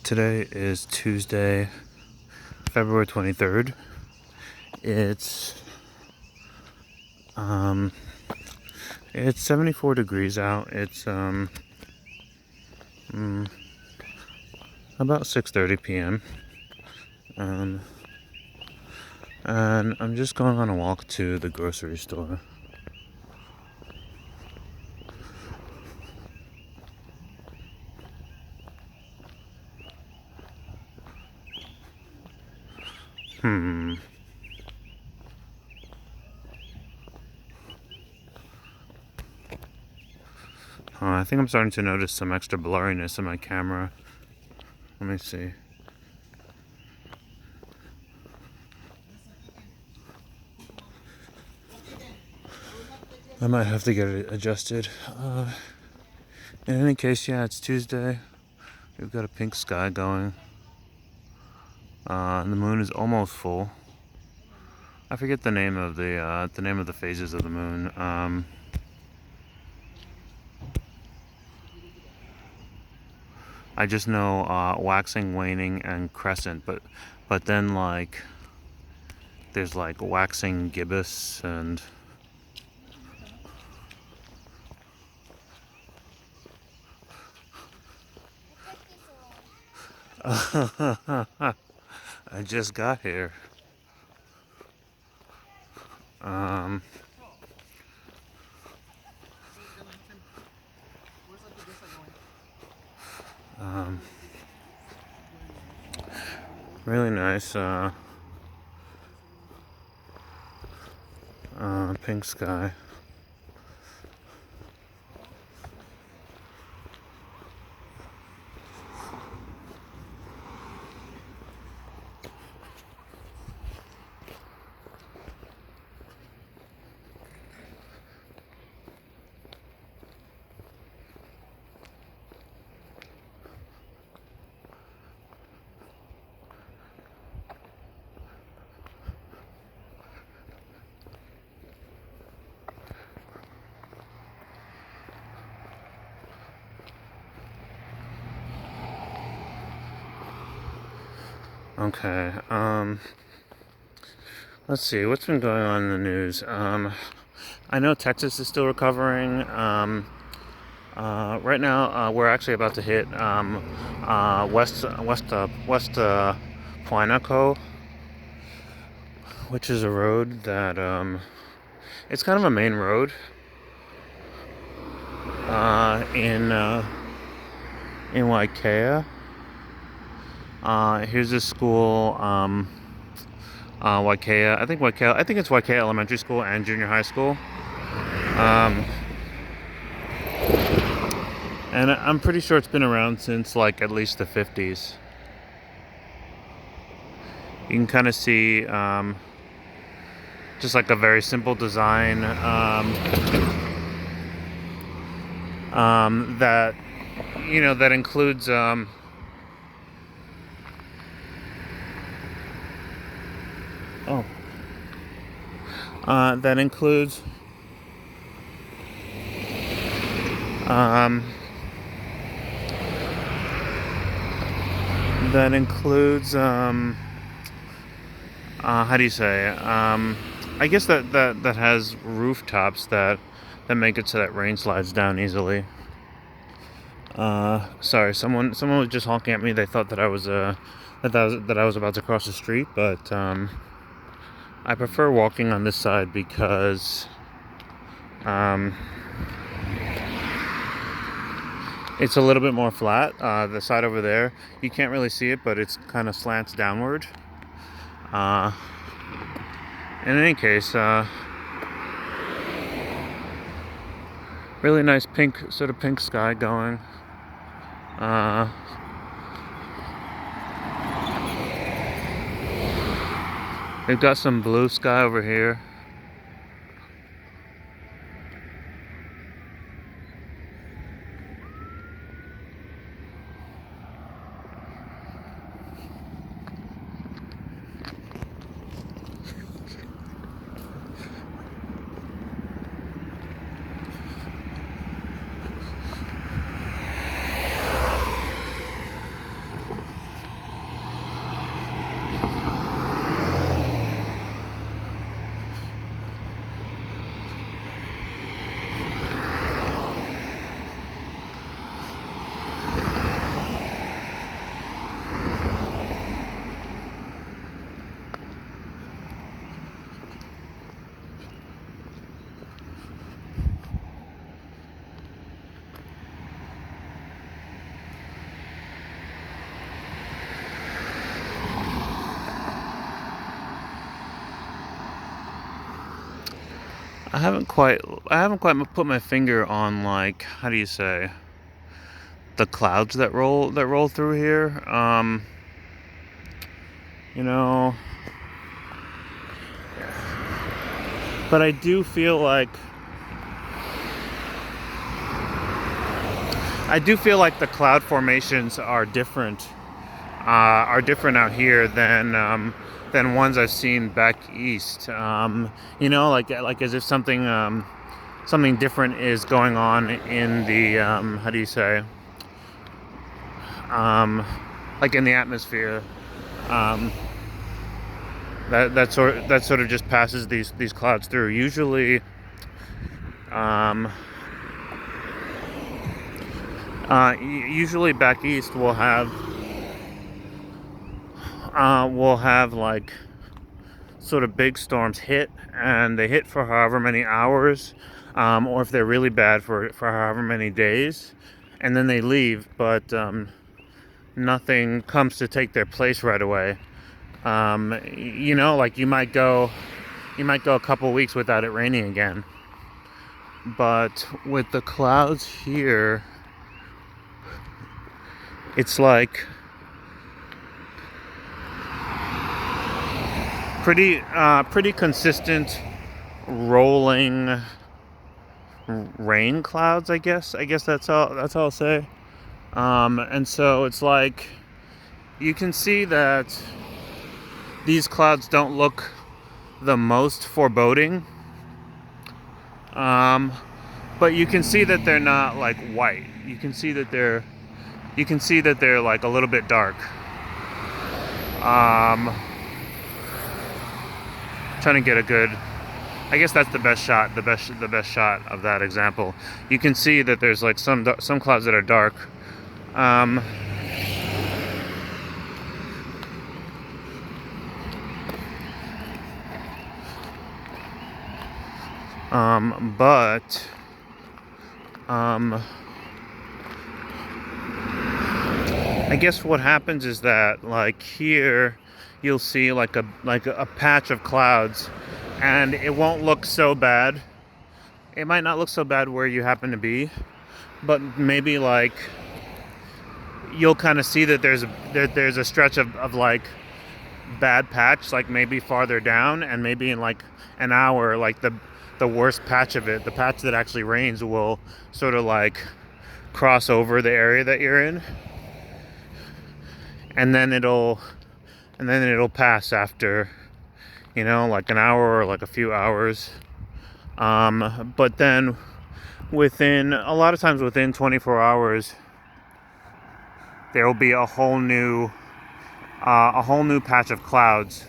Today is Tuesday, February 23rd. It's 74 degrees out. It's about 6:30 p.m. And I'm just going on a walk to the grocery store. I think I'm starting to notice some extra blurriness in my camera. Let me see. I might have to get it adjusted. In any case, yeah, it's Tuesday. We've got a pink sky going. And the moon is almost full. I forget the name of the phases of the moon. I just know waxing, waning, and crescent. But then like there's like waxing gibbous and. I just got here. Really nice pink sky. Okay, let's see, what's been going on in the news? I know Texas is still recovering. Right now, we're actually about to hit west Poinaco, which is a road that it's kind of a main road in Waikea. Here's a school, Waikea. I think it's Waikea Elementary School and Junior High School. And I'm pretty sure it's been around since like at least the 50s. You can kind of see just like a very simple design that that includes that includes how do you say, I guess that has rooftops that make it so that rain slides down easily. Sorry, someone was just honking at me. They thought that I was that I was about to cross the street, but I prefer walking on this side because it's a little bit more flat. The side over there, you can't really see it, but it's kind of slants downward. In any case, really nice pink sky going. We've got some blue sky over here. I haven't quite put my finger on, like, how do you say, the clouds that roll through here. You know, but I do feel like the cloud formations are different out here than ones I've seen back east. You know, like as if something different is going on in the how do you say, like in the atmosphere. That sort of just passes these clouds through. Usually, usually back east we'll have like sort of big storms hit, and they hit for however many hours, or if they're really bad for however many days, and then they leave, but nothing comes to take their place right away. You know, like you might go a couple weeks without it raining again. But with the clouds here, it's like pretty consistent rolling rain clouds, I guess that's all I'll say. And so it's like you can see that these clouds don't look the most foreboding, but you can see that they're not like white. You can see that they're like a little bit dark. Trying to get a good, I guess that's the best shot of that example. You can see that there's like some clouds that are dark. But I guess what happens is that, like, here you'll see like a patch of clouds, and it won't look so bad. It might not look so bad where you happen to be, but maybe like you'll kind of see that there's a stretch of like bad patch, like maybe farther down, and maybe in like an hour, like the worst patch of it, the patch that actually rains, will sort of like cross over the area that you're in, and then it'll pass after, you know, like an hour or like a few hours. But then a lot of times within 24 hours, there will be a whole new patch of clouds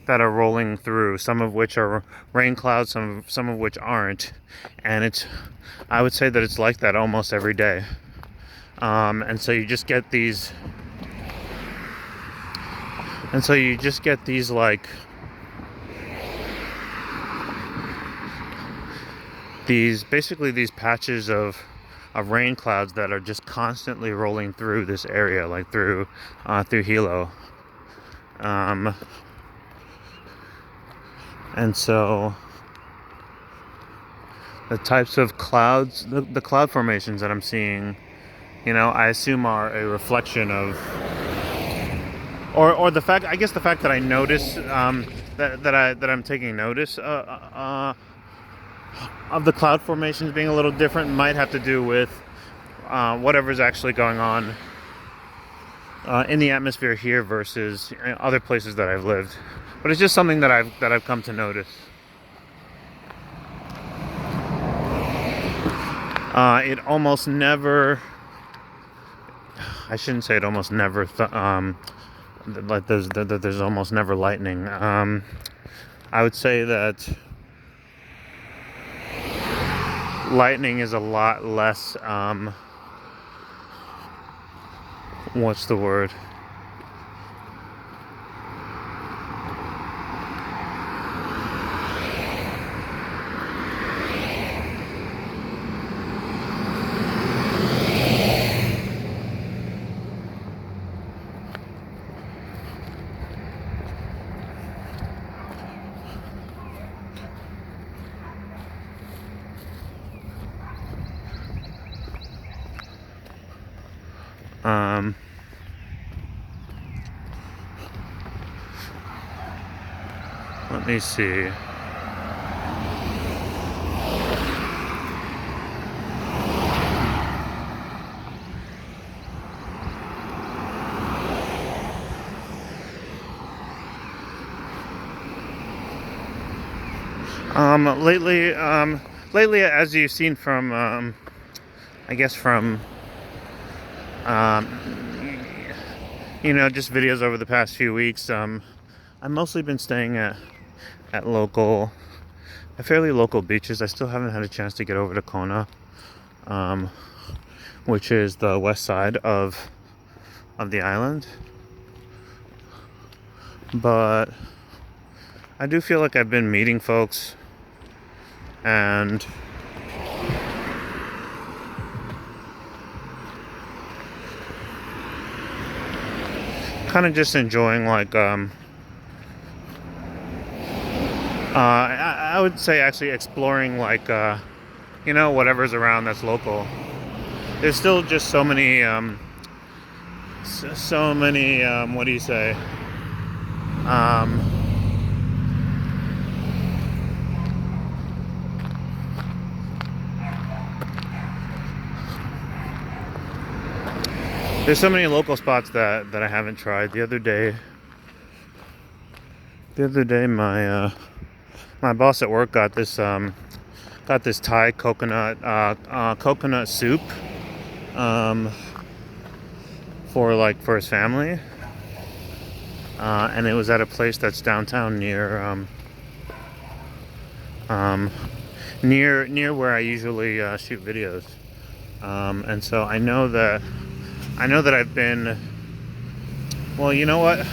that are rolling through, some of which are rain clouds, some of which aren't. And I would say that it's like that almost every day. And so you just get these like these patches of rain clouds that are just constantly rolling through this area, like through Hilo. And so the types of clouds, the cloud formations that I'm seeing, you know, I assume are a reflection of, or the fact that I notice that I'm taking notice of the cloud formations being a little different might have to do with whatever's actually going on in the atmosphere here versus other places that I've lived. But it's just something that I've come to notice. It almost never, I shouldn't say it almost never, like there's almost never lightning. I would say that lightning is a lot less, what's the word? Let me see. Lately, as you've seen from, I guess from, just videos over the past few weeks, I've mostly been staying at fairly local beaches. I still haven't had a chance to get over to Kona, which is the west side of the island. But I do feel like I've been meeting folks and kind of just enjoying I would say actually exploring whatever's around that's local. There's still just so many what do you say? There's so many local spots that I haven't tried. The other day, my boss at work got this Thai coconut soup for his family, and it was at a place that's downtown near where I usually shoot videos, and so I know that I've been. Well, you know what I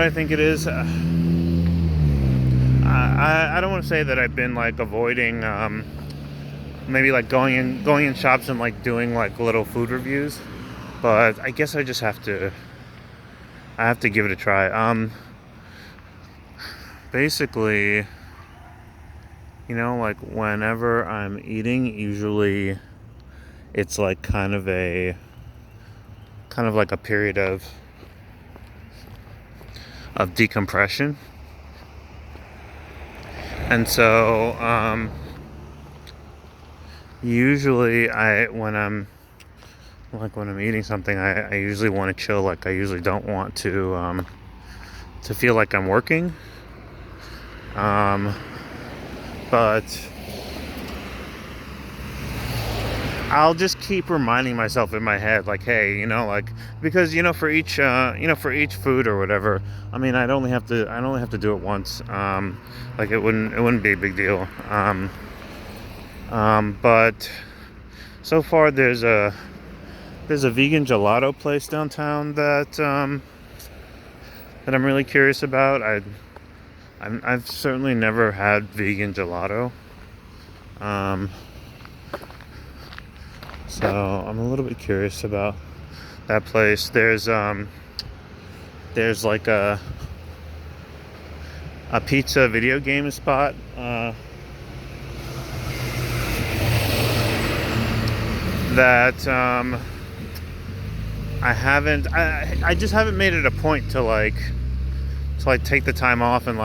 think it is. I don't want to say that I've been avoiding maybe going in shops and doing little food reviews, but I guess I just have to give it a try. Basically, whenever I'm eating, usually it's kind of like a period of decompression. And so usually when I'm eating something, I usually want to chill. I usually don't want to feel like I'm working. But I'll just keep reminding myself in my head, hey, because for each food or whatever, I mean, I'd only have to do it once. It wouldn't be a big deal. But so far there's a vegan gelato place downtown that I'm really curious about. I've certainly never had vegan gelato. So I'm a little bit curious about that place. There's a pizza video game spot that I just haven't made it a point to take the time off and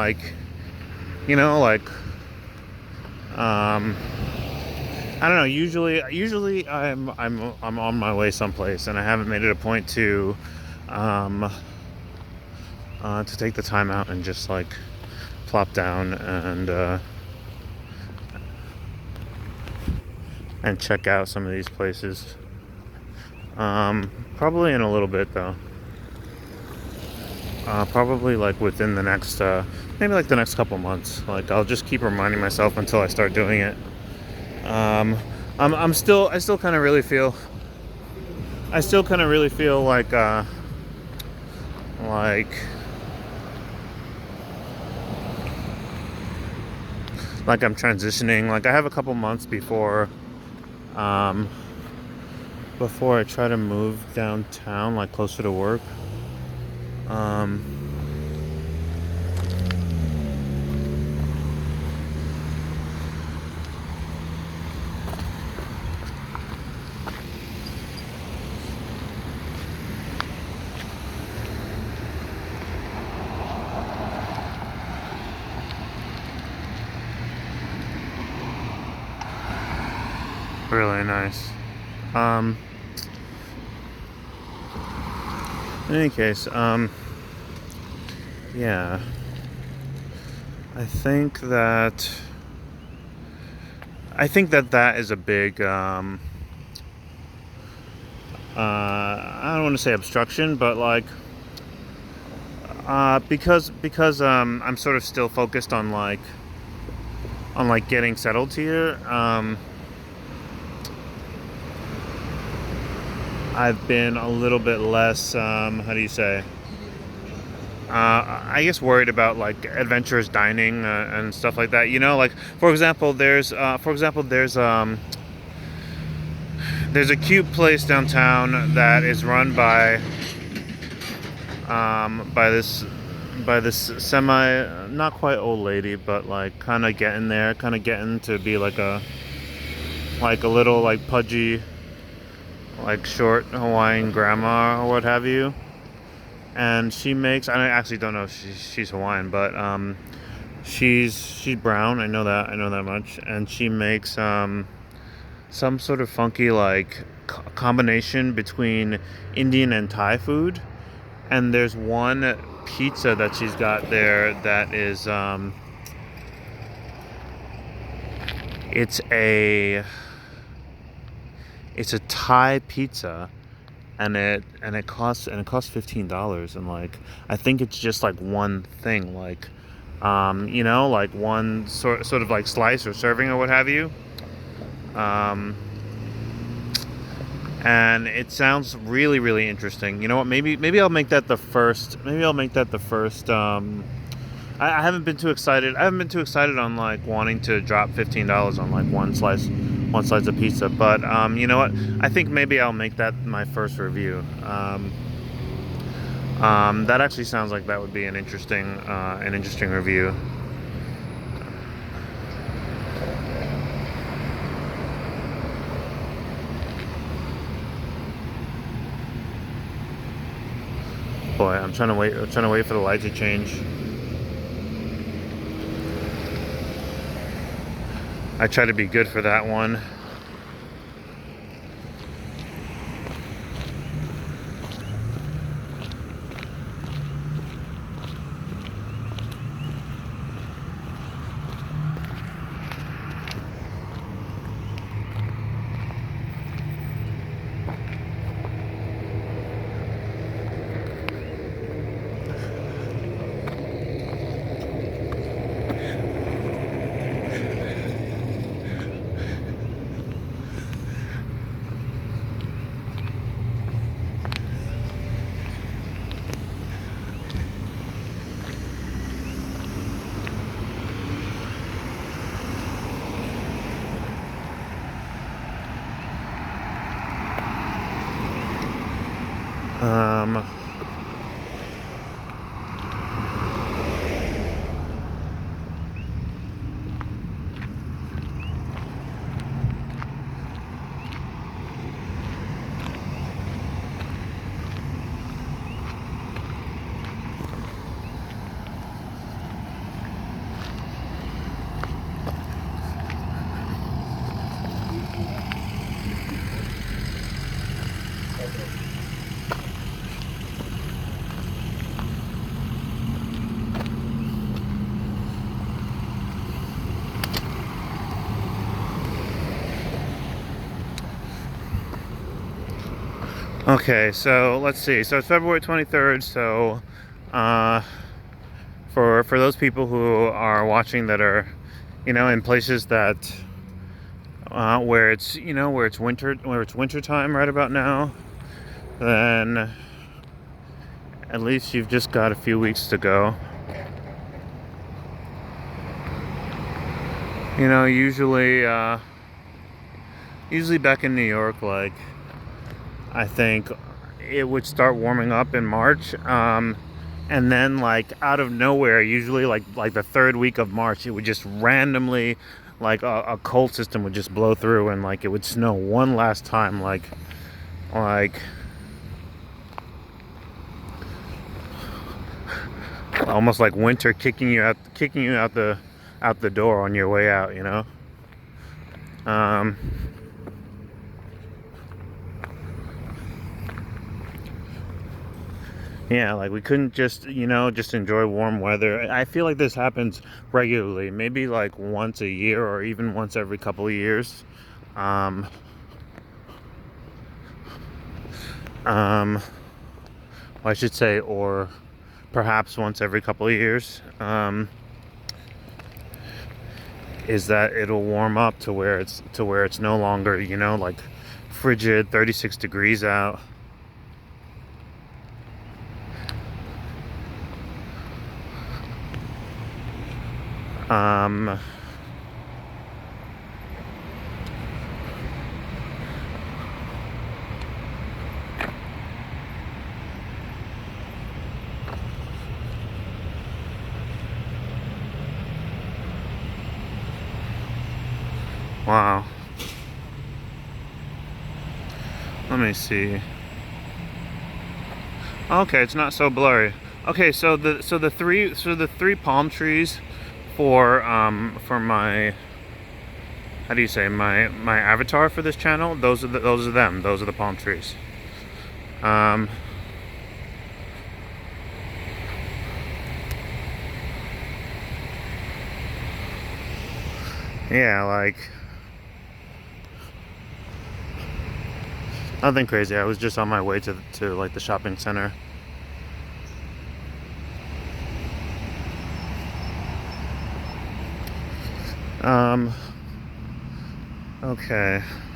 I don't know. Usually I'm on my way someplace, and I haven't made it a point to take the time out and just plop down and check out some of these places. Probably in a little bit though. Probably within the next maybe the next couple months. I'll just keep reminding myself until I start doing it. I still kind of really feel like I'm transitioning. I have a couple months before I try to move downtown, closer to work. really nice. Um, in any case, yeah, I think that that is a big I don't want to say obstruction, but like because I'm sort of still focused on like getting settled here. I've been a little bit less how do you say, I guess worried about like adventurous dining and stuff like that. Like for example, there's a cute place downtown that is run by this semi, not quite old lady, but like kind of getting to be like a little like pudgy, like short Hawaiian grandma or what have you. And she makes, I actually don't know if she's Hawaiian, but she's brown. I know that much. And she makes some sort of funky like combination between Indian and Thai food. And there's one pizza that she's got there that is it's a Thai pizza, and it costs $15, and like I think it's just like one thing, like like one sort of like slice or serving or what have you. um and it sounds really, really interesting. You know what, maybe I'll make that the first. I haven't been too excited. On like wanting to drop $15 on like one slice of pizza. But you know what? I think maybe I'll make that my first review. That actually sounds like that would be an interesting review. Boy, I'm trying to wait for the light to change. I try to be good for that one. Um, Okay, so let's see. So it's February 23rd. So, for those people who are watching that are, in places that where it's winter time right about now, then at least you've just got a few weeks to go. Usually back in New York, like I think it would start warming up in March, and then like out of nowhere, usually like the third week of March, it would just randomly, like a cold system would just blow through, and like it would snow one last time, like almost like winter kicking you out the door on your way out. Yeah, like we couldn't just, just enjoy warm weather. I feel like this happens regularly, maybe like once a year or even once every couple of years. Um, um, I should say, or perhaps once every couple of years. Is that it'll warm up to where it's no longer, like frigid, 36 degrees out. Um, wow. Let me see. Okay, it's not so blurry. Okay, so the three palm trees for my, how do you say, my avatar for this channel, those are them. Those are the palm trees. Um yeah, like nothing crazy. I was just on my way to like the shopping center. Okay.